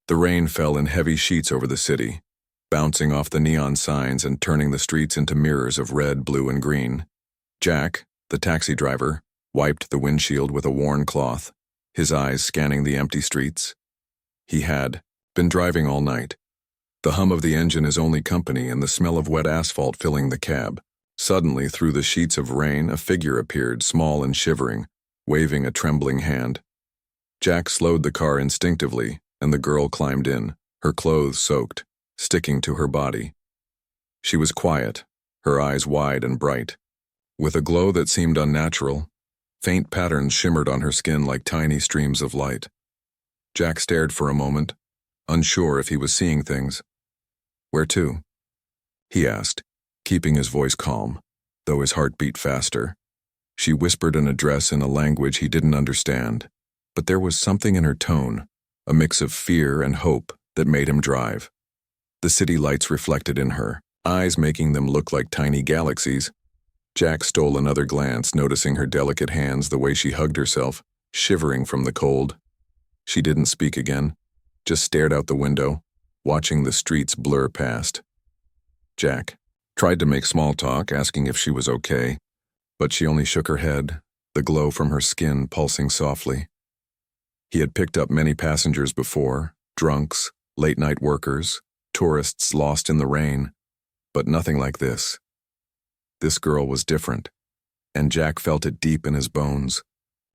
The rain fell in heavy sheets over the city, bouncing off the neon signs and turning the streets into mirrors of red, blue, and green. Jack, the taxi driver, wiped the windshield with a worn cloth, his eyes scanning the empty streets. He had been driving all night. The hum of the engine his only company and the smell of wet asphalt filling the cab. Suddenly, through the sheets of rain, a figure appeared, small and shivering, waving a trembling hand. Jack slowed the car instinctively, and the girl climbed in, her clothes soaked, sticking to her body. She was quiet, her eyes wide and bright. With a glow that seemed unnatural, faint patterns shimmered on her skin like tiny streams of light. Jack stared for a moment, unsure if he was seeing things. "Where to?" he asked, keeping his voice calm, though his heart beat faster. She whispered an address in a language he didn't understand, but there was something in her tone, a mix of fear and hope, that made him drive. The city lights reflected in her, eyes making them look like tiny galaxies. Jack stole another glance, noticing her delicate hands, the way she hugged herself, shivering from the cold. She didn't speak again, just stared out the window, watching the streets blur past. Jack tried to make small talk, asking if she was okay, but she only shook her head, the glow from her skin pulsing softly. He had picked up many passengers before, drunks, late-night workers, tourists lost in the rain, but nothing like this. This girl was different, and Jack felt it deep in his bones.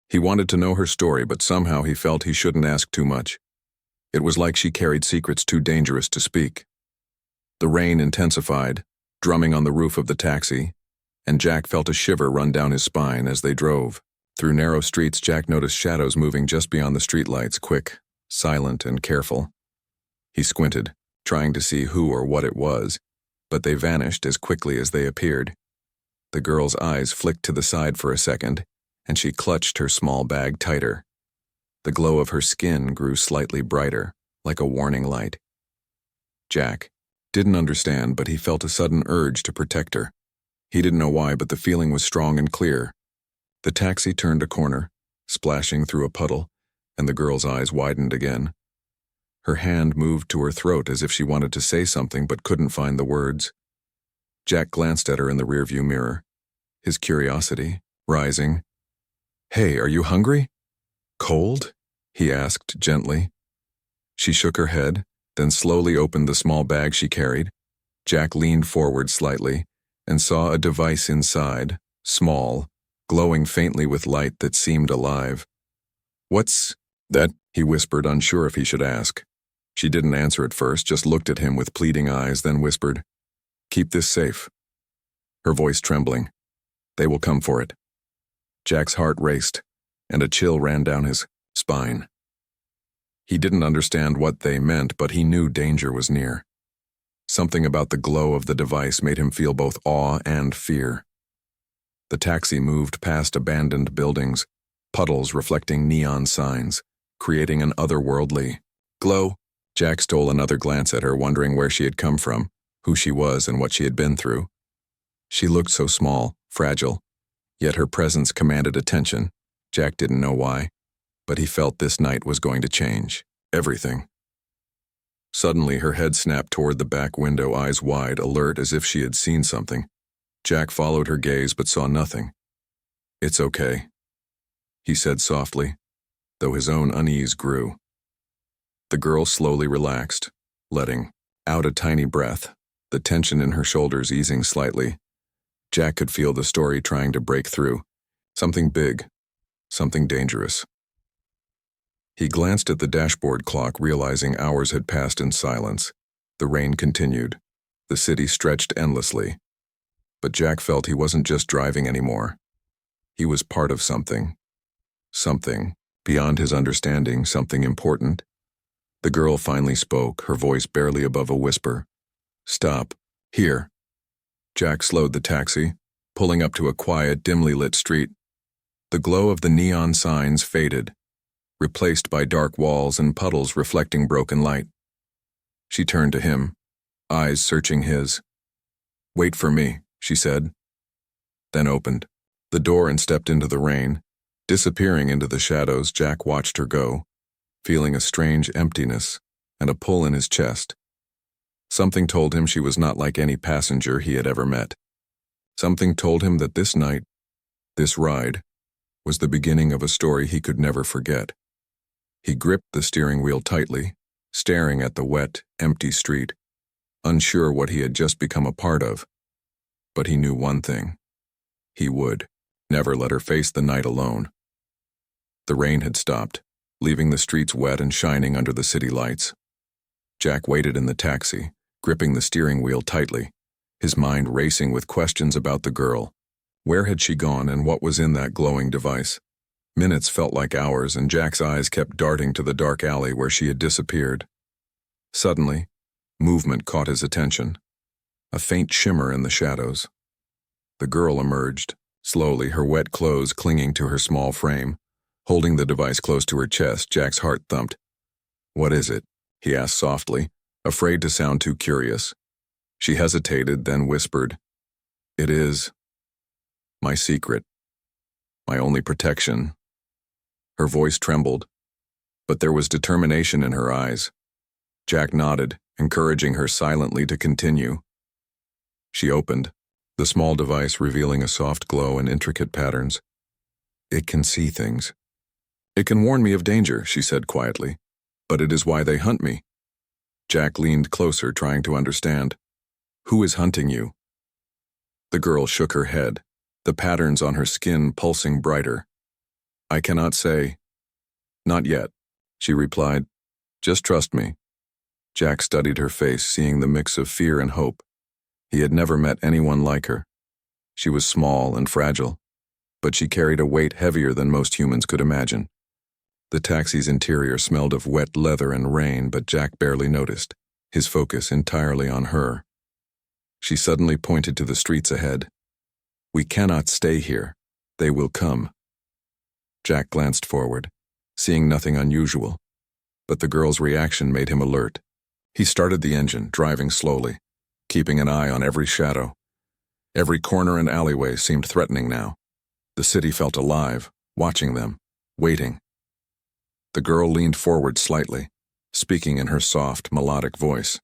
He wanted to know her story, but somehow he felt he shouldn't ask too much. It was like she carried secrets too dangerous to speak. The rain intensified, drumming on the roof of the taxi, and Jack felt a shiver run down his spine as they drove. Through narrow streets, Jack noticed shadows moving just beyond the streetlights, quick, silent, and careful. He squinted, trying to see who or what it was, but they vanished as quickly as they appeared. The girl's eyes flicked to the side for a second, and she clutched her small bag tighter. The glow of her skin grew slightly brighter, like a warning light. Jack didn't understand, but he felt a sudden urge to protect her. He didn't know why, but the feeling was strong and clear. The taxi turned a corner, splashing through a puddle, and the girl's eyes widened again. Her hand moved to her throat as if she wanted to say something but couldn't find the words. Jack glanced at her in the rearview mirror, his curiosity rising. "Hey, are you hungry? Cold?" he asked gently. She shook her head, then slowly opened the small bag she carried. Jack leaned forward slightly and saw a device inside, small, glowing faintly with light that seemed alive. "What's that?" he whispered, unsure if he should ask. She didn't answer at first, just looked at him with pleading eyes, then whispered, "Keep this safe." Her voice trembling. "They will come for it." Jack's heart raced, and a chill ran down his spine. He didn't understand what they meant, but he knew danger was near. Something about the glow of the device made him feel both awe and fear. The taxi moved past abandoned buildings, puddles reflecting neon signs, creating an otherworldly glow. Jack stole another glance at her, wondering where she had come from, who she was, and what she had been through. She looked so small, fragile, yet her presence commanded attention. Jack didn't know why, but he felt this night was going to change everything. Suddenly, her head snapped toward the back window, eyes wide, alert as if she had seen something. Jack followed her gaze but saw nothing. "It's okay," he said softly, though his own unease grew. The girl slowly relaxed, letting out a tiny breath, the tension in her shoulders easing slightly. Jack could feel the story trying to break through. Something big, something dangerous. He glanced at the dashboard clock, realizing hours had passed in silence. The rain continued. The city stretched endlessly. But Jack felt he wasn't just driving anymore. He was part of something. Something beyond his understanding, something important. The girl finally spoke, her voice barely above a whisper. "Stop. Here." Jack slowed the taxi, pulling up to a quiet, dimly lit street. The glow of the neon signs faded, replaced by dark walls and puddles reflecting broken light. She turned to him, eyes searching his. "Wait for me," she said, then opened the door and stepped into the rain. Disappearing into the shadows, Jack watched her go, feeling a strange emptiness, and a pull in his chest. Something told him she was not like any passenger he had ever met. Something told him that this night, this ride, was the beginning of a story he could never forget. He gripped the steering wheel tightly, staring at the wet, empty street, unsure what he had just become a part of. But he knew one thing. He would never let her face the night alone. The rain had stopped, leaving the streets wet and shining under the city lights. Jack waited in the taxi, gripping the steering wheel tightly, his mind racing with questions about the girl. Where had she gone and what was in that glowing device? Minutes felt like hours, and Jack's eyes kept darting to the dark alley where she had disappeared. Suddenly, movement caught his attention. A faint shimmer in the shadows. The girl emerged, slowly, her wet clothes clinging to her small frame. Holding the device close to her chest, Jack's heart thumped. "What is it?" he asked softly, afraid to sound too curious. She hesitated, then whispered, "It is my secret, my only protection." Her voice trembled, but there was determination in her eyes. Jack nodded, encouraging her silently to continue. She opened, the small device revealing a soft glow and intricate patterns. "It can see things. It can warn me of danger," she said quietly, "but it is why they hunt me." Jack leaned closer, trying to understand. "Who is hunting you?" The girl shook her head, the patterns on her skin pulsing brighter. "I cannot say." "Not yet," she replied. "Just trust me." Jack studied her face, seeing the mix of fear and hope. He had never met anyone like her. She was small and fragile, but she carried a weight heavier than most humans could imagine. The taxi's interior smelled of wet leather and rain, but Jack barely noticed, his focus entirely on her. She suddenly pointed to the streets ahead. "We cannot stay here. They will come." Jack glanced forward, seeing nothing unusual, but the girl's reaction made him alert. He started the engine, driving slowly, keeping an eye on every shadow. Every corner and alleyway seemed threatening now. The city felt alive, watching them, waiting. The girl leaned forward slightly, speaking in her soft, melodic voice.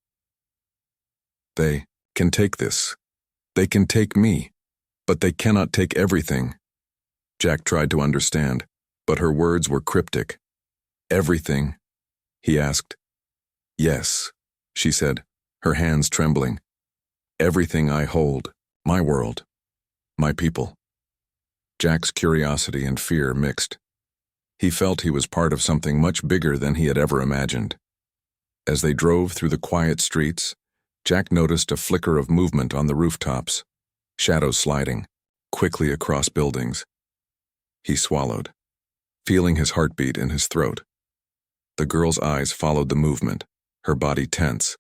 "They can take this. They can take me, but they cannot take everything." Jack tried to understand, but her words were cryptic. "Everything?" he asked. "Yes," she said, her hands trembling. "Everything I hold, my world, my people." Jack's curiosity and fear mixed. He felt he was part of something much bigger than he had ever imagined. As they drove through the quiet streets, Jack noticed a flicker of movement on the rooftops, shadows sliding quickly across buildings. He swallowed, feeling his heartbeat in his throat. The girl's eyes followed the movement, her body tense.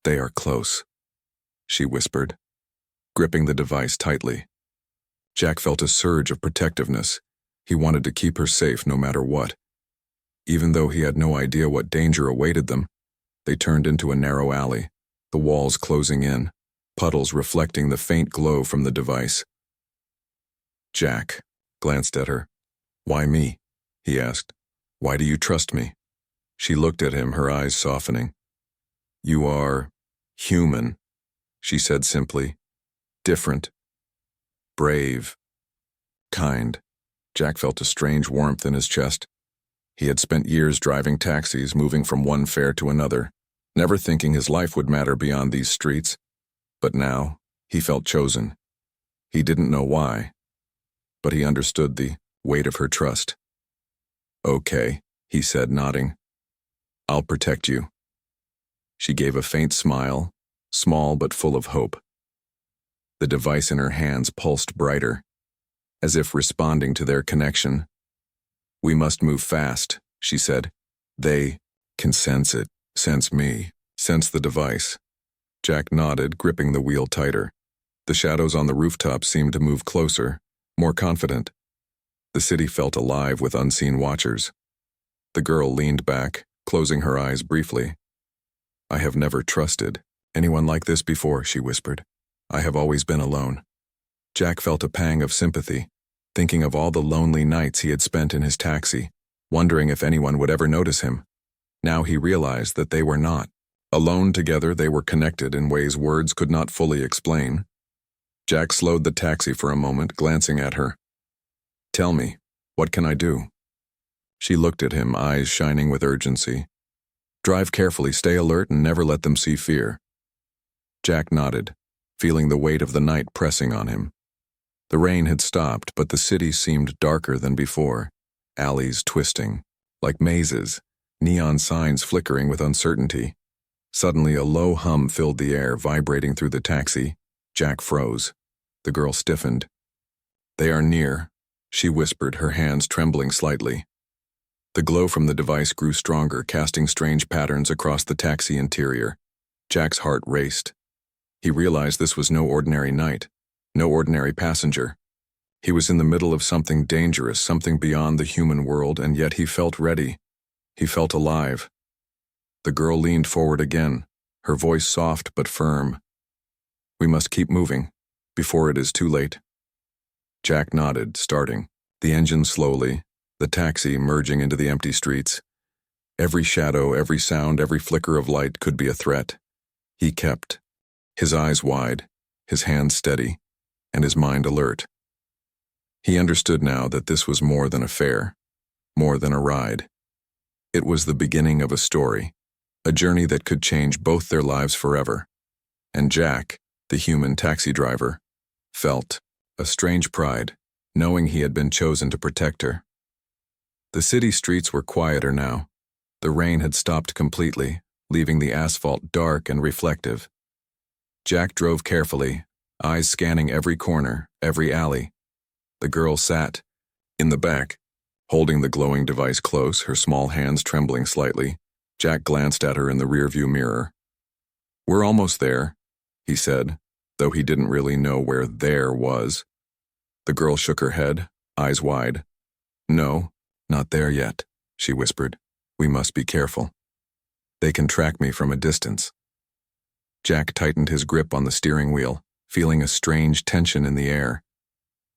"They are close," she whispered, gripping the device tightly. Jack felt a surge of protectiveness. He wanted to keep her safe no matter what. Even though he had no idea what danger awaited them, they turned into a narrow alley, the walls closing in, puddles reflecting the faint glow from the device. Jack glanced at her. "Why me?" he asked. "Why do you trust me?" She looked at him, her eyes softening. "You are human," she said simply. "Different. Brave. Kind." Jack felt a strange warmth in his chest. He had spent years driving taxis, moving from one fare to another, never thinking his life would matter beyond these streets. But now, he felt chosen. He didn't know why, but he understood the weight of her trust. "Okay," he said, nodding. "I'll protect you." She gave a faint smile, small but full of hope. The device in her hands pulsed brighter, as if responding to their connection. "We must move fast," she said. "They can sense it, sense me, sense the device." Jack nodded, gripping the wheel tighter. The shadows on the rooftop seemed to move closer, more confident. The city felt alive with unseen watchers. The girl leaned back, closing her eyes briefly. "I have never trusted anyone like this before," she whispered. "I have always been alone." Jack felt a pang of sympathy, thinking of all the lonely nights he had spent in his taxi, wondering if anyone would ever notice him. Now he realized that they were not. Alone together, they were connected in ways words could not fully explain. Jack slowed the taxi for a moment, glancing at her. "Tell me, what can I do?" She looked at him, eyes shining with urgency. "Drive carefully, stay alert, and never let them see fear." Jack nodded, feeling the weight of the night pressing on him. The rain had stopped, but the city seemed darker than before, alleys twisting, like mazes, neon signs flickering with uncertainty. Suddenly, a low hum filled the air, vibrating through the taxi. Jack froze. The girl stiffened. "They are near," she whispered, her hands trembling slightly. The glow from the device grew stronger, casting strange patterns across the taxi interior. Jack's heart raced. He realized this was no ordinary night, no ordinary passenger. He was in the middle of something dangerous, something beyond the human world, and yet he felt ready. He felt alive. The girl leaned forward again, her voice soft but firm. "We must keep moving, before it is too late." Jack nodded, starting. The engine slowly, the taxi merging into the empty streets. Every shadow, every sound, every flicker of light could be a threat. He kept, his eyes wide, his hands steady, and his mind alert. He understood now that this was more than a fare, more than a ride. It was the beginning of a story, a journey that could change both their lives forever. And Jack, the human taxi driver, felt a strange pride, knowing he had been chosen to protect her. The city streets were quieter now. The rain had stopped completely, leaving the asphalt dark and reflective. Jack drove carefully, eyes scanning every corner, every alley. The girl sat in the back, holding the glowing device close, her small hands trembling slightly. Jack glanced at her in the rearview mirror. "We're almost there," he said, though he didn't really know where there was. The girl shook her head, eyes wide. "No, not there yet," she whispered. "We must be careful. They can track me from a distance." Jack tightened his grip on the steering wheel, feeling a strange tension in the air.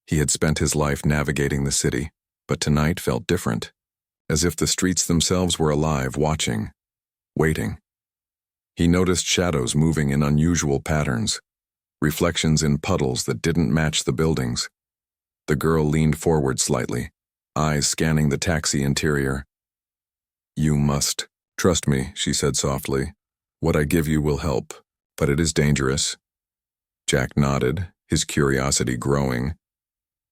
He had spent his life navigating the city, but tonight felt different, as if the streets themselves were alive, watching, waiting. He noticed shadows moving in unusual patterns, reflections in puddles that didn't match the buildings. The girl leaned forward slightly, eyes scanning the taxi interior. "You must trust me," she said softly. "What I give you will help, but it is dangerous." Jack nodded, his curiosity growing.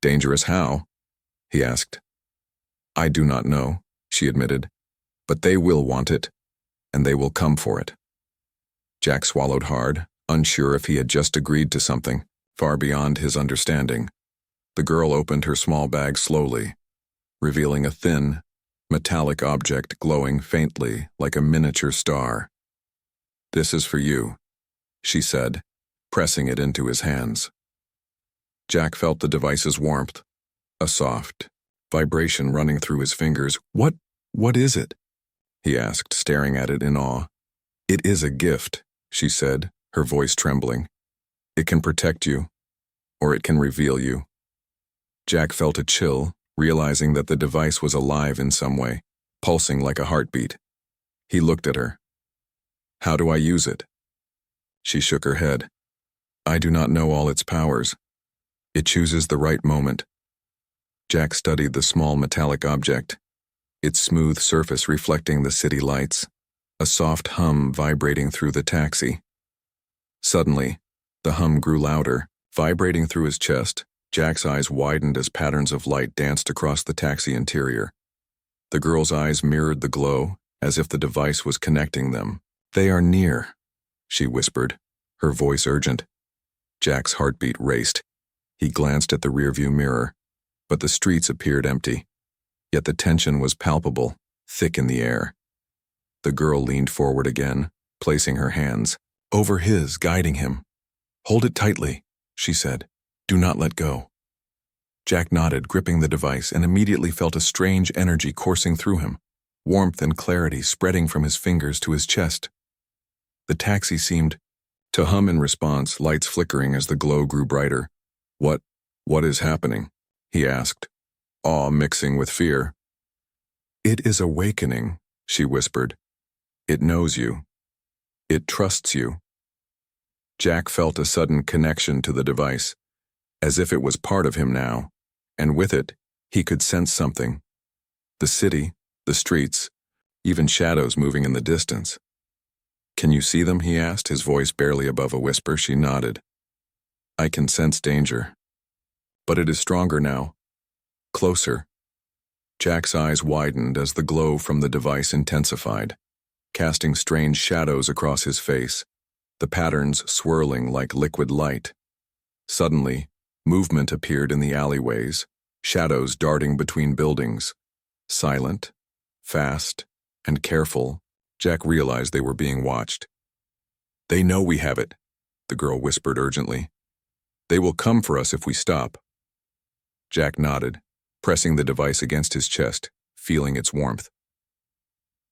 "Dangerous how?" he asked. "I do not know," she admitted, "but they will want it, and they will come for it." Jack swallowed hard, unsure if he had just agreed to something far beyond his understanding. The girl opened her small bag slowly, revealing a thin, metallic object glowing faintly like a miniature star. "This is for you," she said, pressing it into his hands. Jack felt the device's warmth, a soft vibration running through his fingers. What is it?" he asked, staring at it in awe. "It is a gift," she said, her voice trembling. "It can protect you, or it can reveal you." Jack felt a chill, realizing that the device was alive in some way, pulsing like a heartbeat. He looked at her. "How do I use it?" She shook her head. "I do not know all its powers. It chooses the right moment." Jack studied the small metallic object, its smooth surface reflecting the city lights, a soft hum vibrating through the taxi. Suddenly, the hum grew louder, vibrating through his chest. Jack's eyes widened as patterns of light danced across the taxi interior. The girl's eyes mirrored the glow, as if the device was connecting them. "They are near," she whispered, her voice urgent. Jack's heartbeat raced. He glanced at the rearview mirror, but the streets appeared empty. Yet the tension was palpable, thick in the air. The girl leaned forward again, placing her hands over his, guiding him. "Hold it tightly," she said. "Do not let go." Jack nodded, gripping the device, and immediately felt a strange energy coursing through him, warmth and clarity spreading from his fingers to his chest. The taxi seemed to hum in response, lights flickering as the glow grew brighter. What is happening?" he asked, awe mixing with fear. "It is awakening," she whispered, It knows you. It trusts you. Jack felt a sudden connection to the device, as if it was part of him now, and with it, he could sense something. The city, the streets, even shadows moving in the distance. "Can you see them?" he asked, his voice barely above a whisper. She nodded. "I can sense danger. But it is stronger now. Closer." Jack's eyes widened as the glow from the device intensified, casting strange shadows across his face, the patterns swirling like liquid light. Suddenly, movement appeared in the alleyways, shadows darting between buildings. Silent, fast, and careful, Jack realized they were being watched. "They know we have it," the girl whispered urgently. "They will come for us if we stop." Jack nodded, pressing the device against his chest, feeling its warmth.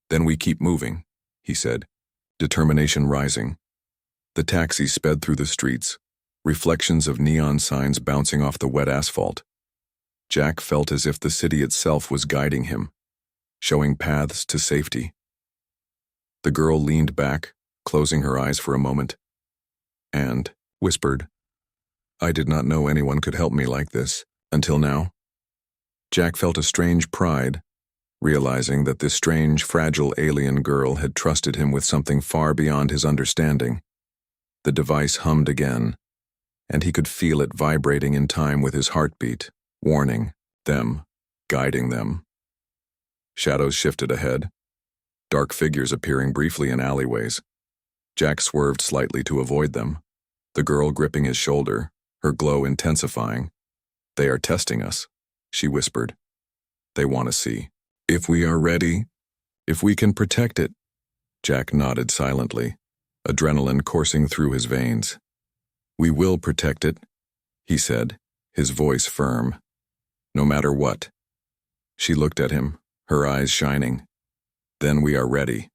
"Then we keep moving," he said, determination rising. The taxi sped through the streets, reflections of neon signs bouncing off the wet asphalt. Jack felt as if the city itself was guiding him, showing paths to safety. The girl leaned back, closing her eyes for a moment, and whispered, "I did not know anyone could help me like this, until now." Jack felt a strange pride, realizing that this strange, fragile alien girl had trusted him with something far beyond his understanding. The device hummed again, and he could feel it vibrating in time with his heartbeat, warning them, guiding them. Shadows shifted ahead, dark figures appearing briefly in alleyways. Jack swerved slightly to avoid them, the girl gripping his shoulder, her glow intensifying. "They are testing us," she whispered. "They want to see if we are ready, if we can protect it." Jack nodded silently, adrenaline coursing through his veins. "We will protect it," he said, his voice firm. "No matter what." She looked at him, her eyes shining. "Then we are ready."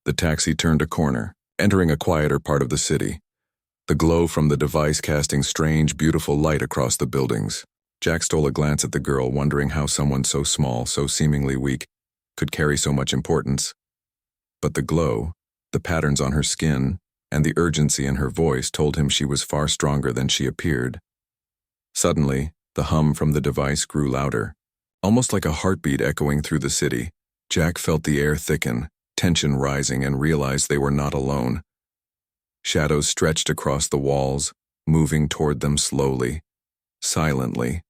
The taxi turned a corner, entering a quieter part of the city, the glow from the device casting strange, beautiful light across the buildings. Jack stole a glance at the girl, wondering how someone so small, so seemingly weak, could carry so much importance. But the glow, the patterns on her skin, and the urgency in her voice told him she was far stronger than she appeared. Suddenly, the hum from the device grew louder, almost like a heartbeat echoing through the city. Jack felt the air thicken, tension rising, and realized they were not alone. Shadows stretched across the walls, moving toward them slowly, silently.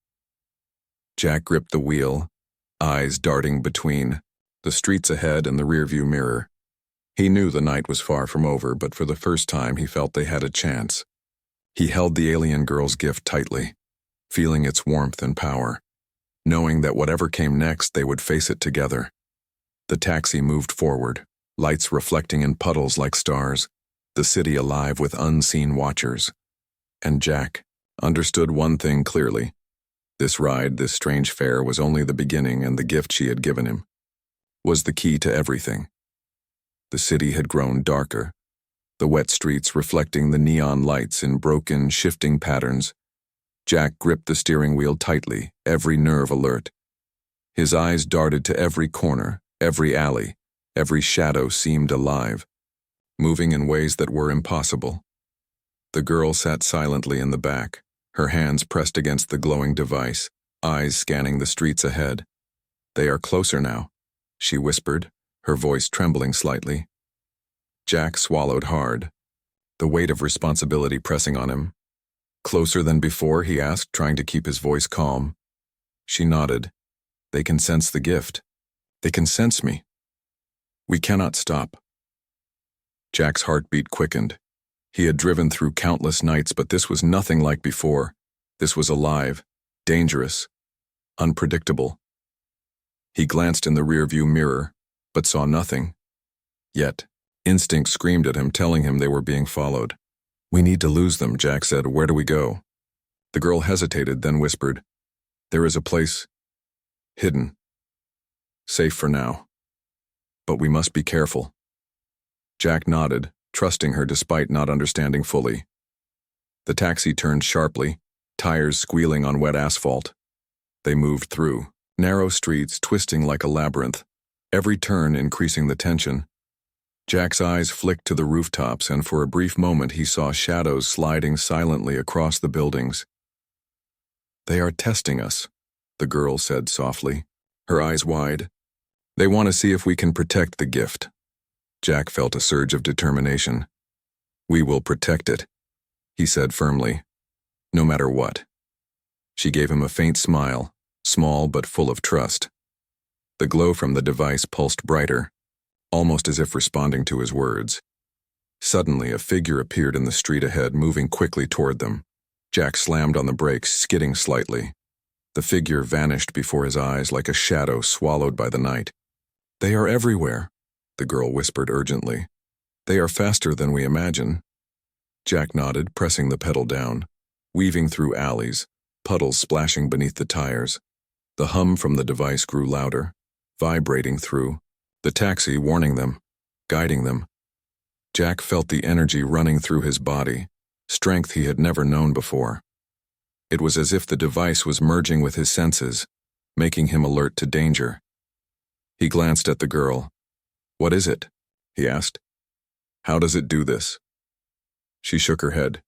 Jack gripped the wheel, eyes darting between the streets ahead and the rearview mirror. He knew the night was far from over, but for the first time he felt they had a chance. He held the alien girl's gift tightly, feeling its warmth and power, knowing that whatever came next they would face it together. The taxi moved forward, lights reflecting in puddles like stars, the city alive with unseen watchers. And Jack understood one thing clearly. This ride, this strange fare, was only the beginning, and the gift she had given him was the key to everything. The city had grown darker, the wet streets reflecting the neon lights in broken, shifting patterns. Jack gripped the steering wheel tightly, every nerve alert. His eyes darted to every corner, every alley, every shadow seemed alive, moving in ways that were impossible. The girl sat silently in the back, her hands pressed against the glowing device, eyes scanning the streets ahead. "They are closer now," she whispered, her voice trembling slightly. Jack swallowed hard, the weight of responsibility pressing on him. "Closer than before?" he asked, trying to keep his voice calm. She nodded. "They can sense the gift. They can sense me. We cannot stop." Jack's heartbeat quickened. He had driven through countless nights, but this was nothing like before. This was alive, dangerous, unpredictable. He glanced in the rearview mirror, but saw nothing. Yet, instinct screamed at him, telling him they were being followed. "We need to lose them," Jack said. "Where do we go?" The girl hesitated, then whispered, "There is a place, hidden, safe for now. But we must be careful." Jack nodded, trusting her despite not understanding fully. The taxi turned sharply, tires squealing on wet asphalt. They moved through narrow streets twisting like a labyrinth, every turn increasing the tension. Jack's eyes flicked to the rooftops, and for a brief moment he saw shadows sliding silently across the buildings. "They are testing us," the girl said softly, her eyes wide. "They want to see if we can protect the gift." Jack felt a surge of determination. "We will protect it," he said firmly, "no matter what." She gave him a faint smile, small but full of trust. The glow from the device pulsed brighter, almost as if responding to his words. Suddenly, a figure appeared in the street ahead, moving quickly toward them. Jack slammed on the brakes, skidding slightly. The figure vanished before his eyes like a shadow swallowed by the night. "They are everywhere," the girl whispered urgently. "They are faster than we imagine." Jack nodded, pressing the pedal down, weaving through alleys, puddles splashing beneath the tires. The hum from the device grew louder, vibrating through, the taxi warning them, guiding them. Jack felt the energy running through his body, strength he had never known before. It was as if the device was merging with his senses, making him alert to danger. He glanced at the girl. "What is it?" he asked. "How does it do this?" She shook her head.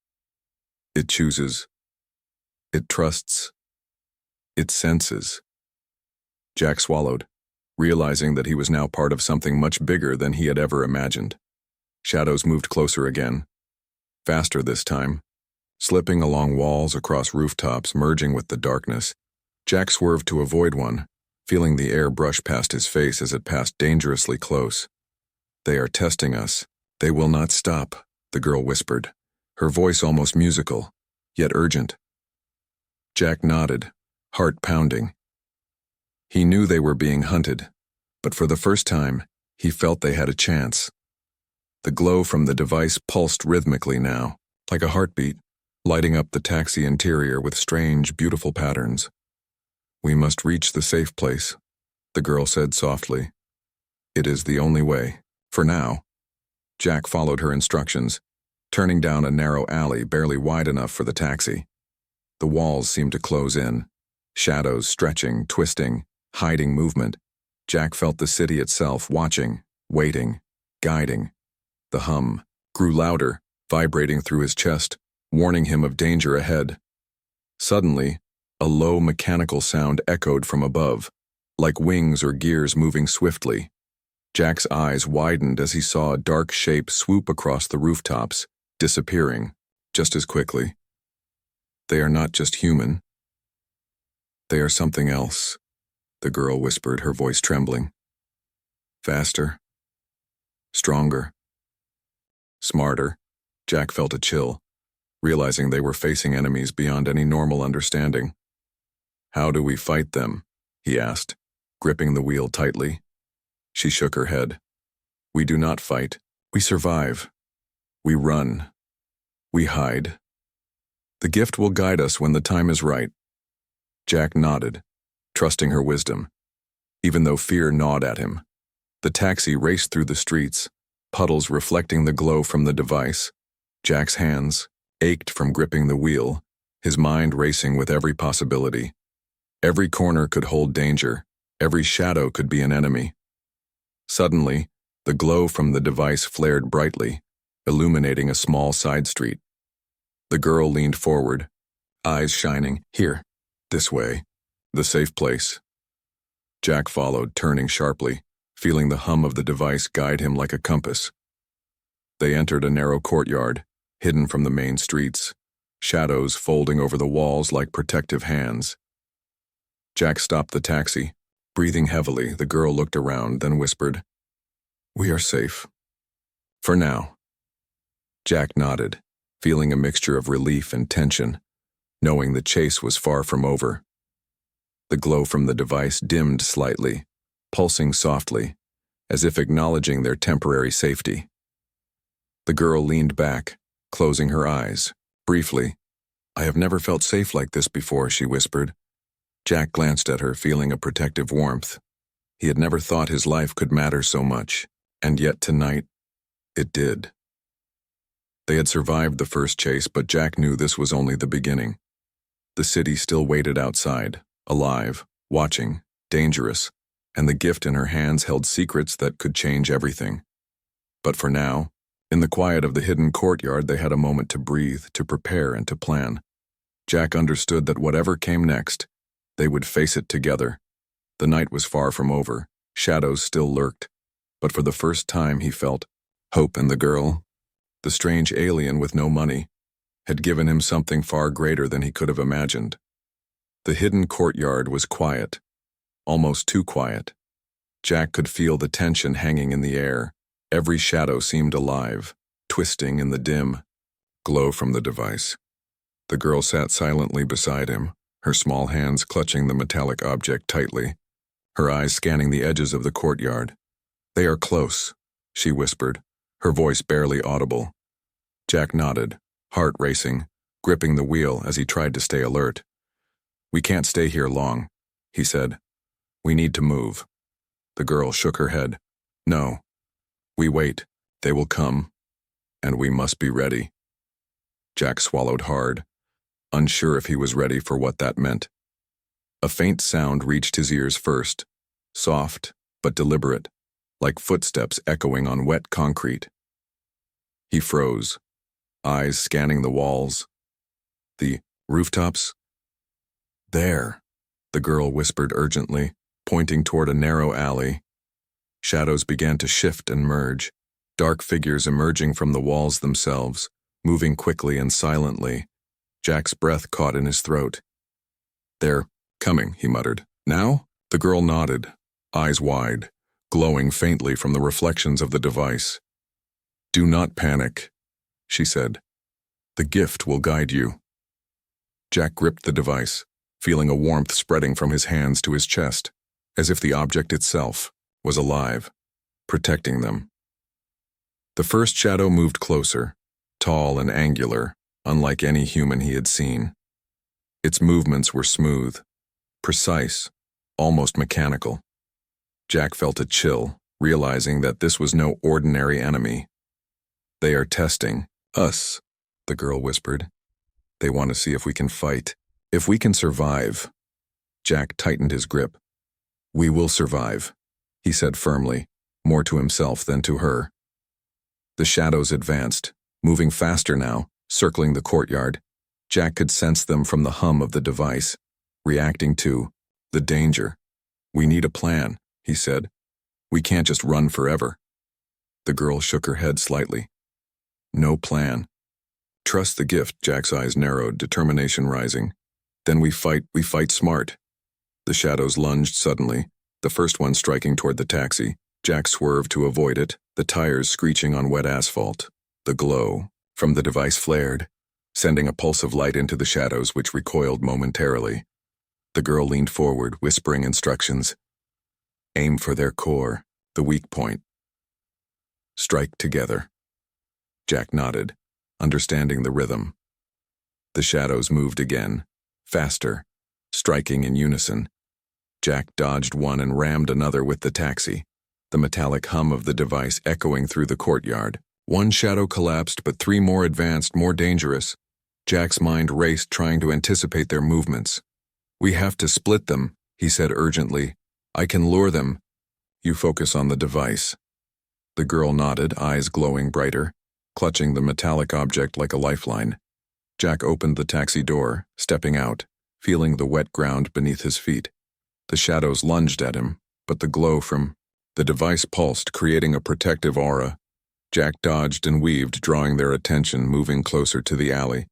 "It chooses. It trusts. It senses." Jack swallowed, realizing that he was now part of something much bigger than he had ever imagined. Shadows moved closer again, faster this time, slipping along walls, across rooftops, merging with the darkness. Jack swerved to avoid one, feeling the air brush past his face as it passed dangerously close. "They are testing us. They will not stop," the girl whispered, her voice almost musical, yet urgent. Jack nodded, heart pounding. He knew they were being hunted, but for the first time, he felt they had a chance. The glow from the device pulsed rhythmically now, like a heartbeat, lighting up the taxi interior with strange, beautiful patterns. "We must reach the safe place," the girl said softly. "It is the only way, for now." Jack followed her instructions, turning down a narrow alley barely wide enough for the taxi. The walls seemed to close in, shadows stretching, twisting, hiding movement. Jack felt the city itself watching, waiting, guiding. The hum grew louder, vibrating through his chest, warning him of danger ahead. Suddenly, a low mechanical sound echoed from above, like wings or gears moving swiftly. Jack's eyes widened as he saw a dark shape swoop across the rooftops, disappearing, just as quickly. "They are not just human. They are something else," the girl whispered, her voice trembling. "Faster. Stronger. Smarter." Jack felt a chill, realizing they were facing enemies beyond any normal understanding. "How do we fight them?" he asked, gripping the wheel tightly. She shook her head. "We do not fight. We survive. We run. We hide. The gift will guide us when the time is right." Jack nodded, trusting her wisdom, even though fear gnawed at him. The taxi raced through the streets, puddles reflecting the glow from the device. Jack's hands ached from gripping the wheel, his mind racing with every possibility. Every corner could hold danger, every shadow could be an enemy. Suddenly, the glow from the device flared brightly, illuminating a small side street. The girl leaned forward, eyes shining. "Here, this way, the safe place." Jack followed, turning sharply, feeling the hum of the device guide him like a compass. They entered a narrow courtyard, hidden from the main streets, shadows folding over the walls like protective hands. Jack stopped the taxi. Breathing heavily, the girl looked around, then whispered, "We are safe. For now." Jack nodded, feeling a mixture of relief and tension, knowing the chase was far from over. The glow from the device dimmed slightly, pulsing softly, as if acknowledging their temporary safety. The girl leaned back, closing her eyes. Briefly, "I have never felt safe like this before," she whispered. Jack glanced at her, feeling a protective warmth. He had never thought his life could matter so much, and yet tonight, it did. They had survived the first chase, but Jack knew this was only the beginning. The city still waited outside, alive, watching, dangerous, and the gift in her hands held secrets that could change everything. But for now, in the quiet of the hidden courtyard, they had a moment to breathe, to prepare, and to plan. Jack understood that whatever came next, they would face it together. The night was far from over, shadows still lurked, but for the first time he felt hope in the girl. The strange alien with no money had given him something far greater than he could have imagined. The hidden courtyard was quiet, almost too quiet. Jack could feel the tension hanging in the air. Every shadow seemed alive, twisting in the dim glow from the device. The girl sat silently beside him, her small hands clutching the metallic object tightly, her eyes scanning the edges of the courtyard. "They are close," she whispered, her voice barely audible. Jack nodded, heart racing, gripping the wheel as he tried to stay alert. "We can't stay here long," he said. "We need to move." The girl shook her head. "No. We wait. They will come. And we must be ready." Jack swallowed hard, unsure if he was ready for what that meant. A faint sound reached his ears first, soft but deliberate, like footsteps echoing on wet concrete. He froze, eyes scanning the walls. "The rooftops?" "There," the girl whispered urgently, pointing toward a narrow alley. Shadows began to shift and merge, dark figures emerging from the walls themselves, moving quickly and silently. Jack's breath caught in his throat. "They're coming," he muttered. "Now?" The girl nodded, eyes wide, glowing faintly from the reflections of the device. "Do not panic," she said. "The gift will guide you." Jack gripped the device, feeling a warmth spreading from his hands to his chest, as if the object itself was alive, protecting them. The first shadow moved closer, tall and angular, unlike any human he had seen. Its movements were smooth, precise, almost mechanical. Jack felt a chill, realizing that this was no ordinary enemy. "They are testing us," the girl whispered. "They want to see if we can fight, if we can survive." Jack tightened his grip. "We will survive," he said firmly, more to himself than to her. The shadows advanced, moving faster now, circling the courtyard. Jack could sense them from the hum of the device, reacting to the danger. "We need a plan," he said. "We can't just run forever." The girl shook her head slightly. "No plan." "Trust the gift," Jack's eyes narrowed, determination rising. "Then we fight smart." The shadows lunged suddenly, the first one striking toward the taxi. Jack swerved to avoid it, the tires screeching on wet asphalt. The glow from the device flared, sending a pulse of light into the shadows which recoiled momentarily. The girl leaned forward, whispering instructions. "Aim for their core, the weak point. Strike together." Jack nodded, understanding the rhythm. The shadows moved again, faster, striking in unison. Jack dodged one and rammed another with the taxi, the metallic hum of the device echoing through the courtyard. One shadow collapsed, but three more advanced, more dangerous. Jack's mind raced, trying to anticipate their movements. "We have to split them," he said urgently. "I can lure them. You focus on the device." The girl nodded, eyes glowing brighter, clutching the metallic object like a lifeline. Jack opened the taxi door, stepping out, feeling the wet ground beneath his feet. The shadows lunged at him, but the glow from the device pulsed, creating a protective aura. Jack dodged and weaved, drawing their attention, moving closer to the alley.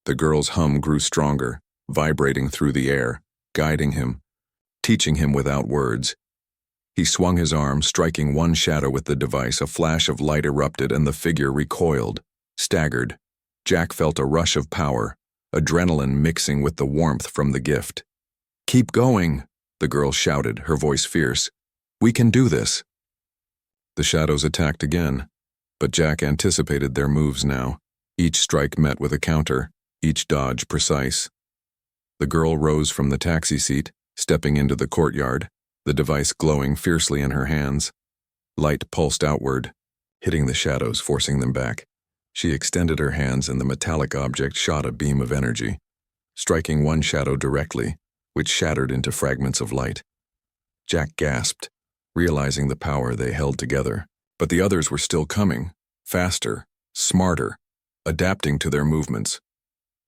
The girl's hum grew stronger, vibrating through the air, guiding him, teaching him without words. He swung his arm, striking one shadow with the device. A flash of light erupted and the figure recoiled, staggered. Jack felt a rush of power, adrenaline mixing with the warmth from the gift. "Keep going," the girl shouted, her voice fierce. "We can do this." The shadows attacked again, but Jack anticipated their moves now. Each strike met with a counter, each dodge precise. The girl rose from the taxi seat, stepping into the courtyard, the device glowing fiercely in her hands. Light pulsed outward, hitting the shadows, forcing them back. She extended her hands and the metallic object shot a beam of energy, striking one shadow directly, which shattered into fragments of light. Jack gasped, realizing the power they held together. But the others were still coming, faster, smarter, adapting to their movements.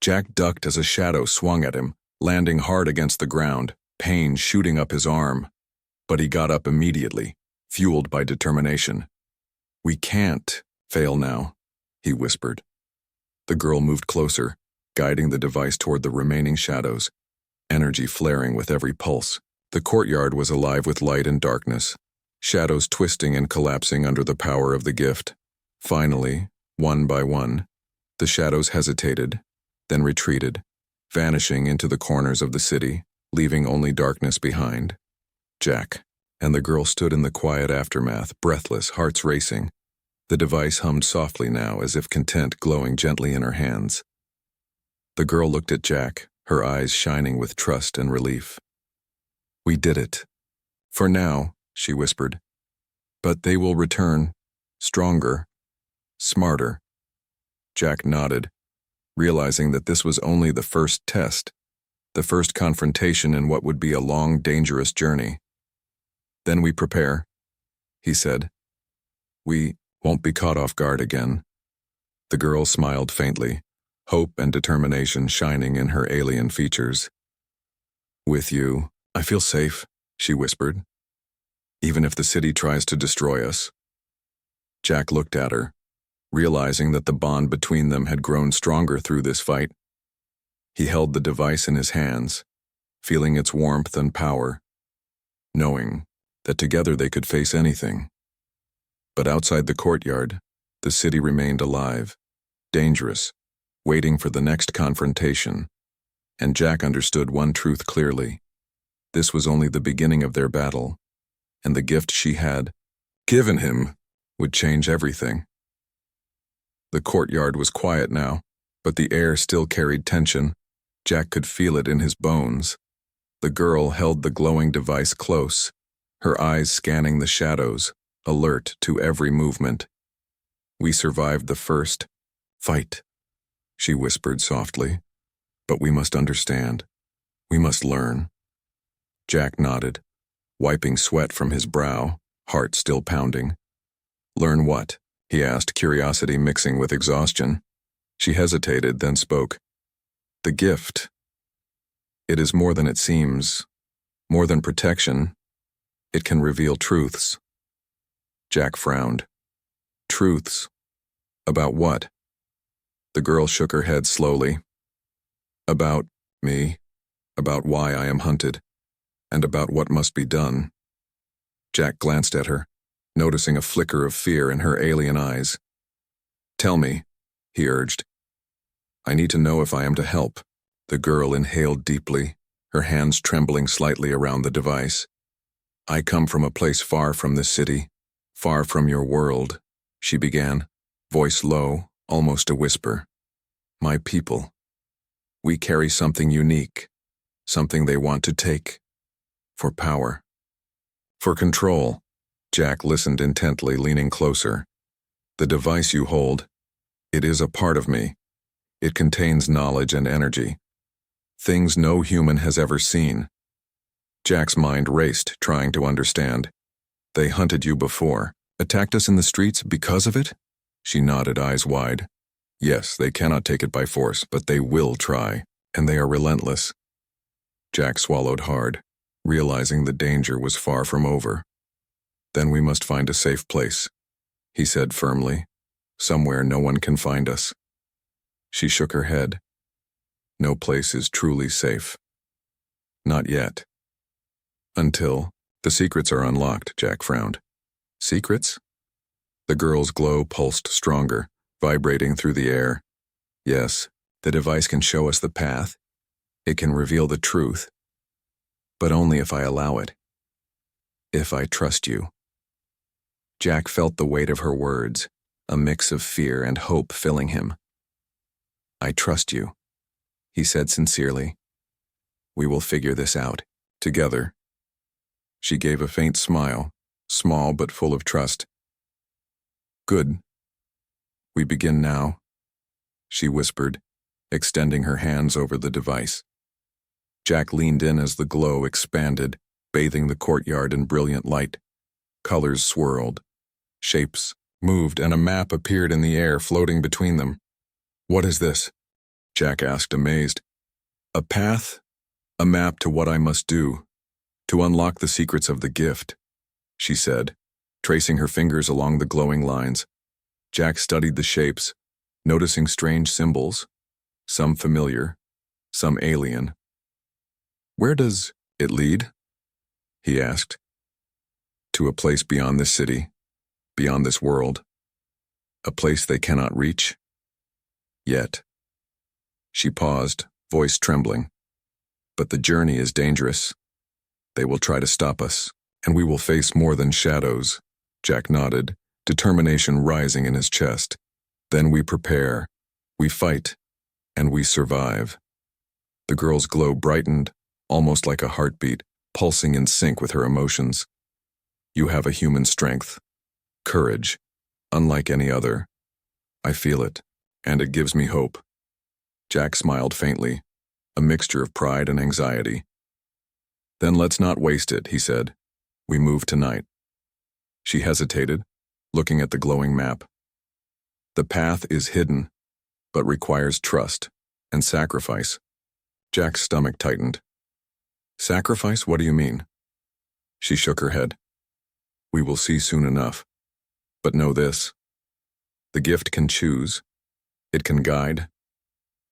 Jack ducked as a shadow swung at him, landing hard against the ground, pain shooting up his arm. But he got up immediately, fueled by determination. "We can't fail now," he whispered. The girl moved closer, guiding the device toward the remaining shadows, energy flaring with every pulse. The courtyard was alive with light and darkness, shadows twisting and collapsing under the power of the gift. Finally, one by one, the shadows hesitated, then retreated, vanishing into the corners of the city, leaving only darkness behind. Jack and the girl stood in the quiet aftermath, breathless, hearts racing. The device hummed softly now, as if content glowing gently in her hands. The girl looked at Jack, her eyes shining with trust and relief. "We did it. For now," she whispered. "But they will return, stronger, smarter." Jack nodded, realizing that this was only the first test, the first confrontation in what would be a long, dangerous journey. "Then we prepare," he said. "We won't be caught off guard again." The girl smiled faintly, hope and determination shining in her alien features. "With you, I feel safe," she whispered. "Even if the city tries to destroy us." Jack looked at her, realizing that the bond between them had grown stronger through this fight. He held the device in his hands, feeling its warmth and power, knowing that together they could face anything. But outside the courtyard, the city remained alive, dangerous, waiting for the next confrontation. And Jack understood one truth clearly. This was only the beginning of their battle, and the gift she had given him would change everything. The courtyard was quiet now, but the air still carried tension. Jack could feel it in his bones. The girl held the glowing device close, her eyes scanning the shadows, alert to every movement. "We survived the first fight," she whispered softly. "But we must understand. We must learn." Jack nodded, wiping sweat from his brow, heart still pounding. "Learn what?" he asked, curiosity mixing with exhaustion. She hesitated, then spoke. "The gift. It is more than it seems, more than protection. It can reveal truths." Jack frowned. "Truths? About what?" The girl shook her head slowly. "About me, about why I am hunted, and about what must be done." Jack glanced at her, noticing a flicker of fear in her alien eyes. "Tell me," he urged. "I need to know if I am to help." The girl inhaled deeply, her hands trembling slightly around the device. "I come from a place far from this city, far from your world," she began, voice low, almost a whisper. "My people. We carry something unique, something they want to take. For power. For control." Jack listened intently, leaning closer. "The device you hold, it is a part of me. It contains knowledge and energy. Things no human has ever seen." Jack's mind raced, trying to understand. "They hunted you before, attacked us in the streets because of it?" She nodded, eyes wide. "Yes, they cannot take it by force, but they will try, and they are relentless." Jack swallowed hard, realizing the danger was far from over. "Then we must find a safe place," he said firmly. "Somewhere no one can find us." She shook her head. "No place is truly safe. Not yet. Until the secrets are unlocked," Jack frowned. "Secrets?" The girl's glow pulsed stronger, vibrating through the air. "Yes, the device can show us the path. It can reveal the truth. But only if I allow it. If I trust you." Jack felt the weight of her words, a mix of fear and hope filling him. "I trust you," he said sincerely. "We will figure this out, together." She gave a faint smile, small but full of trust. "Good. We begin now," she whispered, extending her hands over the device. Jack leaned in as the glow expanded, bathing the courtyard in brilliant light. Colors swirled, shapes moved, and a map appeared in the air, floating between them. "What is this?" Jack asked, amazed. "A path, a map to what I must do, to unlock the secrets of the gift," she said, tracing her fingers along the glowing lines. Jack studied the shapes, noticing strange symbols, some familiar, some alien. "Where does it lead?" he asked. "To a place beyond this city, beyond this world, a place they cannot reach. Yet." She paused, voice trembling. "But the journey is dangerous. They will try to stop us, and we will face more than shadows." Jack nodded, determination rising in his chest. "Then we prepare, we fight, and we survive." The girl's glow brightened, almost like a heartbeat, pulsing in sync with her emotions. "You have a human strength, courage, unlike any other. I feel it, and it gives me hope." Jack smiled faintly, a mixture of pride and anxiety. "Then let's not waste it," he said. "We move tonight." She hesitated, looking at the glowing map. "The path is hidden, but requires trust and sacrifice." Jack's stomach tightened. "Sacrifice? What do you mean?" She shook her head. "We will see soon enough. But know this. The gift can choose. It can guide.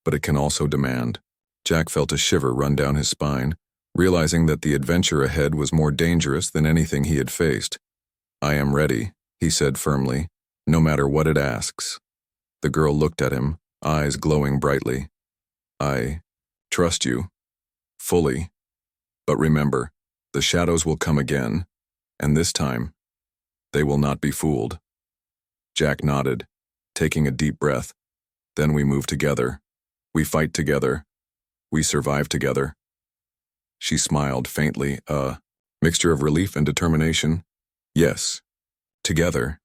But it can also demand." Jack felt a shiver run down his spine, realizing that the adventure ahead was more dangerous than anything he had faced. "I am ready," he said firmly, "no matter what it asks." The girl looked at him, eyes glowing brightly. "I trust you. Fully. But remember, the shadows will come again, and this time, they will not be fooled." Jack nodded, taking a deep breath. "Then we move together. We fight together. We survive together." She smiled faintly, a mixture of relief and determination. "Yes. Together."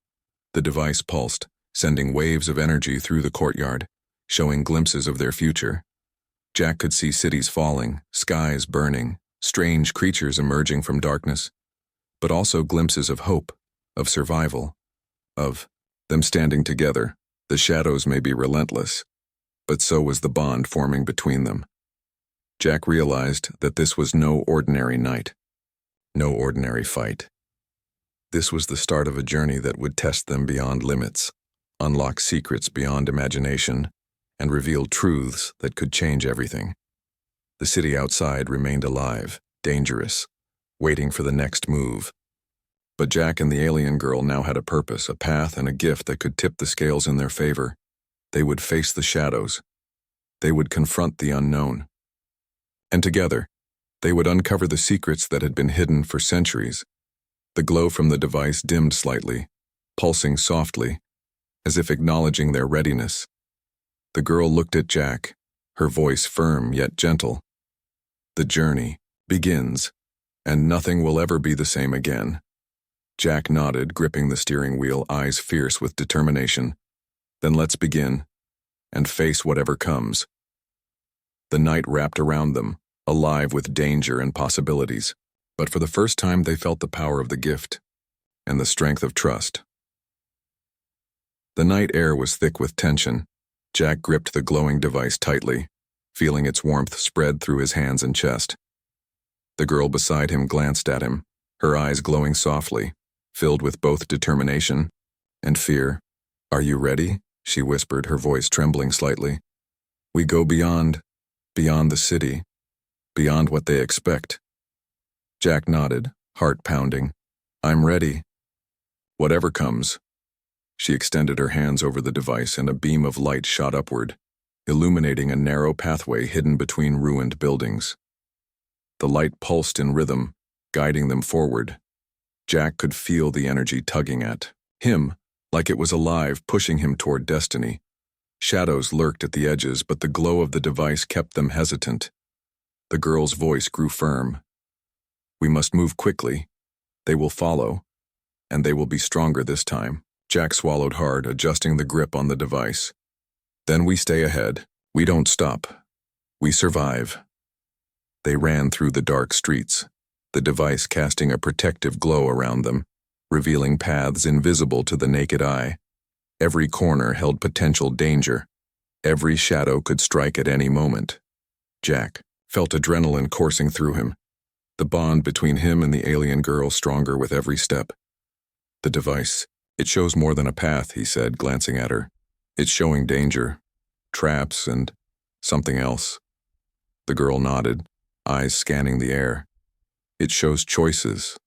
The device pulsed, sending waves of energy through the courtyard, showing glimpses of their future. Jack could see cities falling, skies burning, strange creatures emerging from darkness, but also glimpses of hope, of survival, of them standing together. The shadows may be relentless, but so was the bond forming between them. Jack realized that this was no ordinary night, no ordinary fight. This was the start of a journey that would test them beyond limits, unlock secrets beyond imagination, and reveal truths that could change everything. The city outside remained alive, dangerous, waiting for the next move. But Jack and the alien girl now had a purpose, a path, and a gift that could tip the scales in their favor. They would face the shadows. They would confront the unknown. And together, they would uncover the secrets that had been hidden for centuries. The glow from the device dimmed slightly, pulsing softly, as if acknowledging their readiness. The girl looked at Jack, her voice firm yet gentle. "The journey begins, and nothing will ever be the same again." Jack nodded, gripping the steering wheel, eyes fierce with determination. "Then let's begin, and face whatever comes." The night wrapped around them, alive with danger and possibilities. But for the first time they felt the power of the gift, and the strength of trust. The night air was thick with tension. Jack gripped the glowing device tightly, feeling its warmth spread through his hands and chest. The girl beside him glanced at him, her eyes glowing softly, filled with both determination and fear. "Are you ready?" she whispered, her voice trembling slightly. "We go beyond the city, beyond what they expect." Jack nodded, heart pounding. "I'm ready. Whatever comes." She extended her hands over the device, and a beam of light shot upward, illuminating a narrow pathway hidden between ruined buildings. The light pulsed in rhythm, guiding them forward. Jack could feel the energy tugging at him, like it was alive, pushing him toward destiny. Shadows lurked at the edges, but the glow of the device kept them hesitant. The girl's voice grew firm. "We must move quickly. They will follow, and they will be stronger this time." Jack swallowed hard, adjusting the grip on the device. "Then we stay ahead. We don't stop. We survive." They ran through the dark streets, the device casting a protective glow around them, revealing paths invisible to the naked eye. Every corner held potential danger. Every shadow could strike at any moment. Jack felt adrenaline coursing through him, the bond between him and the alien girl stronger with every step. The device, it shows more than a path, he said, glancing at her. It's showing danger, traps, and something else. The girl nodded, eyes scanning the air. It shows choices,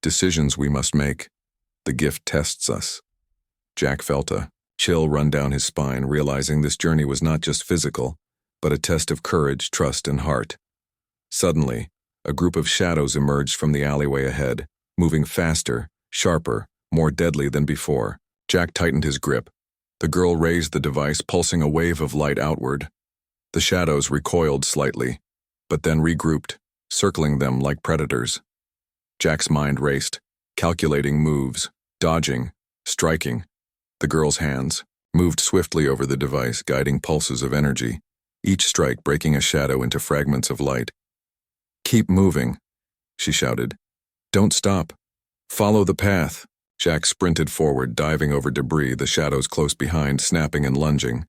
decisions we must make. The gift tests us. Jack felt a chill run down his spine, realizing this journey was not just physical, but a test of courage, trust, and heart. Suddenly, a group of shadows emerged from the alleyway ahead, moving faster, sharper, more deadly than before. Jack tightened his grip. The girl raised the device, pulsing a wave of light outward. The shadows recoiled slightly, but then regrouped, circling them like predators. Jack's mind raced, calculating moves, dodging, striking. The girl's hands moved swiftly over the device, guiding pulses of energy, each strike breaking a shadow into fragments of light. "Keep moving," she shouted. "Don't stop. Follow the path." Jack sprinted forward, diving over debris, the shadows close behind, snapping and lunging.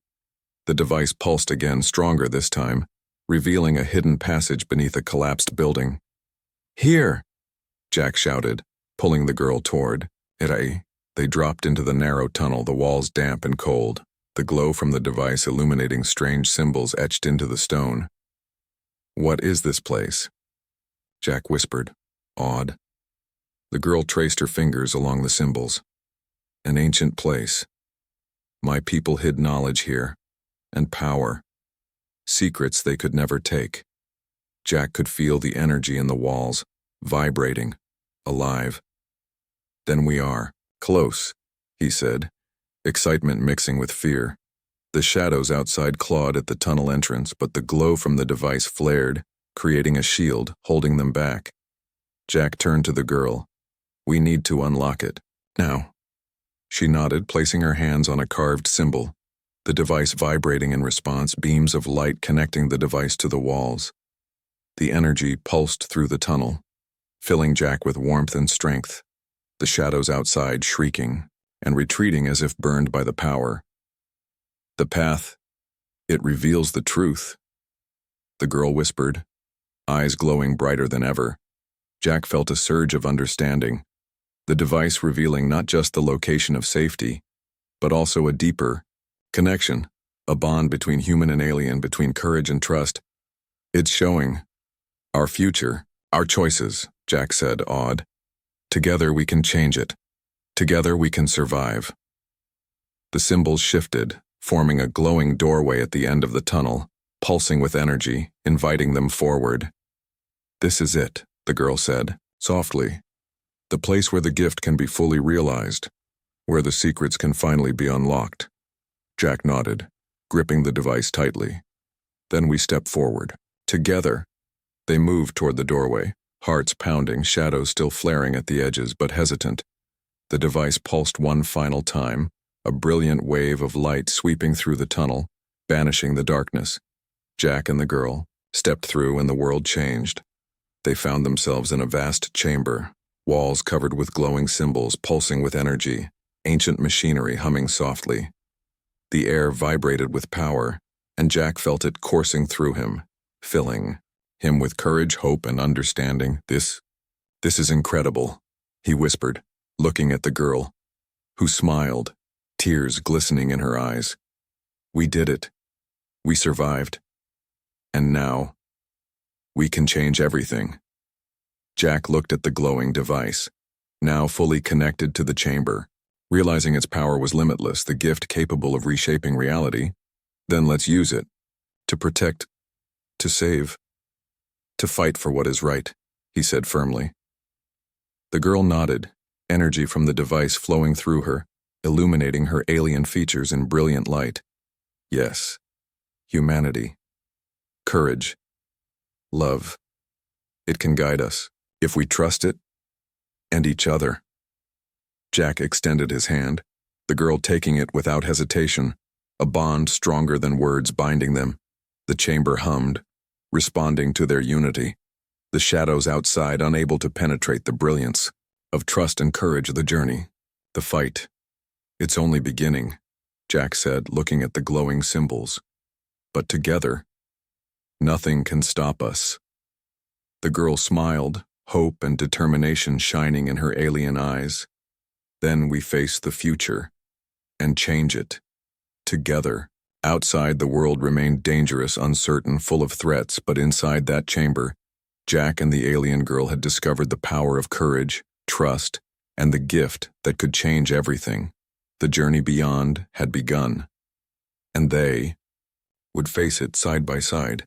The device pulsed again, stronger this time, revealing a hidden passage beneath a collapsed building. "Here!" Jack shouted, pulling the girl toward it. They dropped into the narrow tunnel, the walls damp and cold, the glow from the device illuminating strange symbols etched into the stone. "What is this place?" Jack whispered, awed. The girl traced her fingers along the symbols. "An ancient place. My people hid knowledge here, and power. Secrets they could never take." Jack could feel the energy in the walls, vibrating, alive. "Then we are close," he said, excitement mixing with fear. The shadows outside clawed at the tunnel entrance, but the glow from the device flared, creating a shield, holding them back. Jack turned to the girl. "We need to unlock it. Now." She nodded, placing her hands on a carved symbol, the device vibrating in response, beams of light connecting the device to the walls. The energy pulsed through the tunnel, filling Jack with warmth and strength, the shadows outside shrieking and retreating as if burned by the power. "The path, it reveals the truth," the girl whispered, eyes glowing brighter than ever. Jack felt a surge of understanding, the device revealing not just the location of safety, but also a deeper connection, a bond between human and alien, between courage and trust. "It's showing our future, our choices," Jack said, awed. "Together we can change it. Together we can survive." The symbols shifted, forming a glowing doorway at the end of the tunnel, pulsing with energy, inviting them forward. "This is it," the girl said, softly. "The place where the gift can be fully realized, where the secrets can finally be unlocked." Jack nodded, gripping the device tightly. "Then we step forward. Together." They moved toward the doorway, hearts pounding, shadows still flaring at the edges but hesitant. The device pulsed one final time, a brilliant wave of light sweeping through the tunnel, banishing the darkness. Jack and the girl stepped through and the world changed. They found themselves in a vast chamber, walls covered with glowing symbols pulsing with energy, ancient machinery humming softly. The air vibrated with power, and Jack felt it coursing through him, filling him with courage, hope, and understanding. This is incredible," he whispered, looking at the girl, who smiled, tears glistening in her eyes. "We did it. We survived. And now, we can change everything." Jack looked at the glowing device, now fully connected to the chamber, realizing its power was limitless, the gift capable of reshaping reality. "Then let's use it. To protect, to save, to fight for what is right," he said firmly. The girl nodded, energy from the device flowing through her, illuminating her alien features in brilliant light. "Yes, humanity, courage, love. It can guide us, if we trust it, and each other." Jack extended his hand, the girl taking it without hesitation, a bond stronger than words binding them. The chamber hummed, responding to their unity. the shadows outside unable to penetrate the brilliance of trust and courage of the journey. The fight. It's only beginning, Jack said, looking at the glowing symbols. But together, nothing can stop us. The girl smiled, hope and determination shining in her alien eyes. Then we face the future and change it. Together. Outside, the world remained dangerous, uncertain, full of threats, but inside that chamber, Jack and the alien girl had discovered the power of courage, trust, and the gift that could change everything. The journey beyond had begun, and they would face it side by side.